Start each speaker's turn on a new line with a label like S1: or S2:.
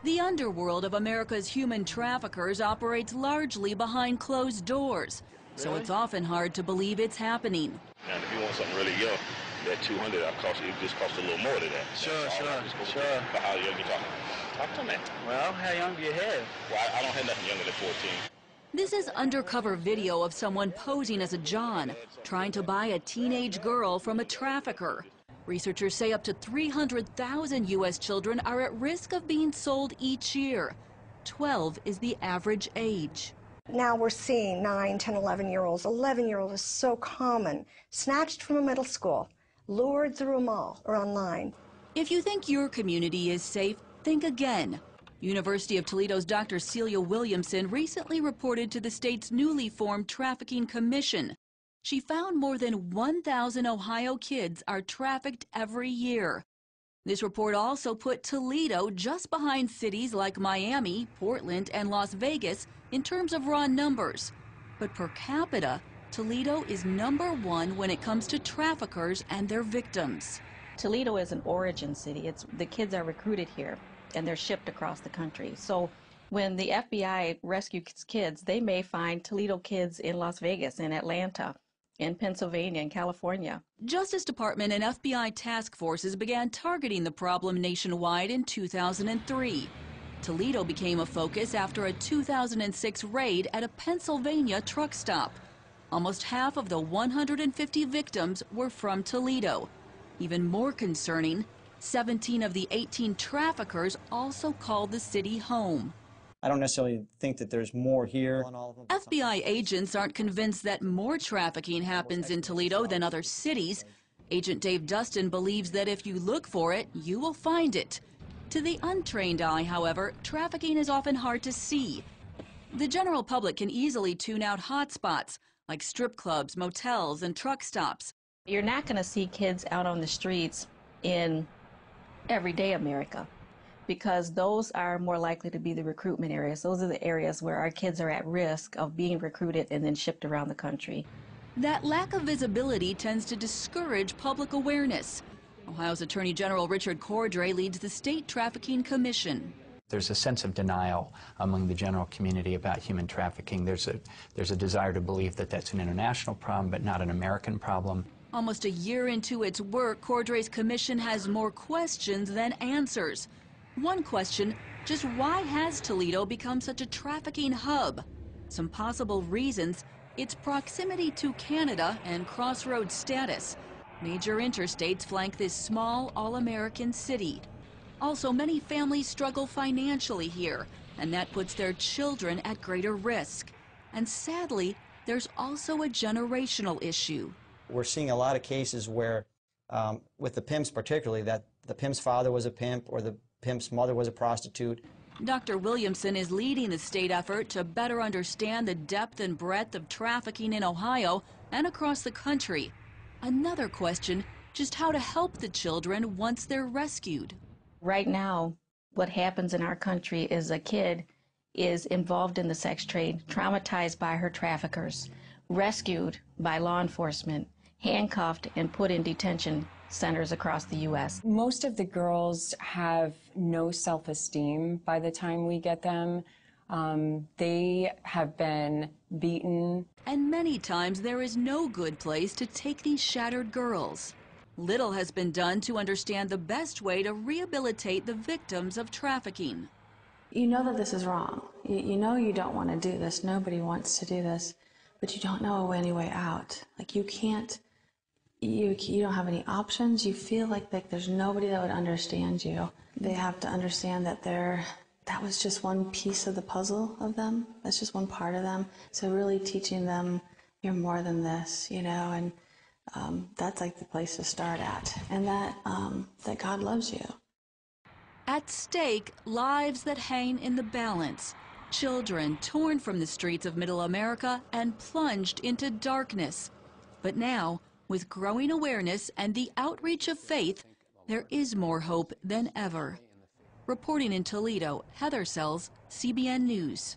S1: The underworld of America's human traffickers operates largely behind closed doors, so it's often hard to believe it's happening.
S2: And if you want something really young, that 200, it just costs a little more than that.
S3: Sure.
S2: But how young you talking? Talk to me.
S3: Well, how young do you have?
S2: Well, I don't have nothing younger than 14.
S1: This is undercover video of someone posing as a John, trying to buy a teenage girl from a trafficker. Researchers say up to 300,000 U.S. children are at risk of being sold each year. 12 is the average age.
S4: Now we're seeing 9, 10, 11-year-olds. 11-year-old is so common. Snatched from a middle school, lured through a mall or online.
S1: If you think your community is safe, think again. University of Toledo's Dr. Celia Williamson recently reported to the state's newly formed Trafficking Commission. She found more than 1,000 Ohio kids are trafficked every year. This report also put Toledo just behind cities like Miami, Portland, and Las Vegas in terms of raw numbers. But per capita, Toledo is #1 when it comes to traffickers and their victims.
S5: Toledo is an origin city. The kids are recruited here and they're shipped across the country. So when the FBI rescues kids, they may find Toledo kids in Las Vegas, in Atlanta, in Pennsylvania, in California.
S1: Justice Department and FBI task forces began targeting the problem nationwide in 2003. Toledo became a focus after a 2006 raid at a Pennsylvania truck stop. Almost half of the 150 victims were from Toledo. Even more concerning, 17 of the 18 traffickers also called the city home.
S6: I don't necessarily think that there's more here.
S1: FBI agents aren't convinced that more trafficking happens in Toledo than other cities. Agent Dave Dustin believes that if you look for it, you will find it. To the untrained eye, however, trafficking is often hard to see. The general public can easily tune out hotspots like strip clubs, motels, and truck stops.
S5: You're not going to see kids out on the streets in everyday America, because those are more likely to be the recruitment areas. Those are the areas where our kids are at risk of being recruited and then shipped around the country.
S1: That lack of visibility tends to discourage public awareness. Ohio's Attorney General Richard Cordray leads the State Trafficking Commission.
S7: There's a sense of denial among the general community about human trafficking. There's a desire to believe that that's an international problem, but not an American problem.
S1: Almost a year into its work, Cordray's commission has more questions than answers. One question, just why has Toledo become such a trafficking hub? Some possible reasons: its proximity to Canada and crossroads status. Major interstates flank this small, all-American city. Also, many families struggle financially here, and that puts their children at greater risk. And sadly, there's also a generational issue.
S6: We're seeing a lot of cases where, with the pimps particularly, that the pimp's father was a pimp or the pimp's mother was a prostitute.
S1: Dr. Williamson is leading the state effort to better understand the depth and breadth of trafficking in Ohio and across the country. Another question, just how to help the children once they're rescued.
S5: Right now, what happens in our country is a kid is involved in the sex trade, traumatized by her traffickers, rescued by law enforcement, handcuffed and put in detention centers across the U.S.
S8: Most of the girls have no self-esteem by the time we get them. They have been beaten.
S1: And many times there is no good place to take these shattered girls. Little has been done to understand the best way to rehabilitate the victims of trafficking.
S9: You know that this is wrong. You know you don't want to do this. Nobody wants to do this, but you don't know any way out. Like you can't, you don't have any options. You feel like there's nobody that would understand you. They have to understand that that was just one piece of the puzzle of them. That's just one part of them. So really teaching them you're more than this, you know, and that's like the place to start at, and that God loves you.
S1: At stake, lives that hang in the balance. Children torn from the streets of Middle America and plunged into darkness. But now, with growing awareness and the outreach of faith, there is more hope than ever. Reporting in Toledo, Heather Sells, CBN News.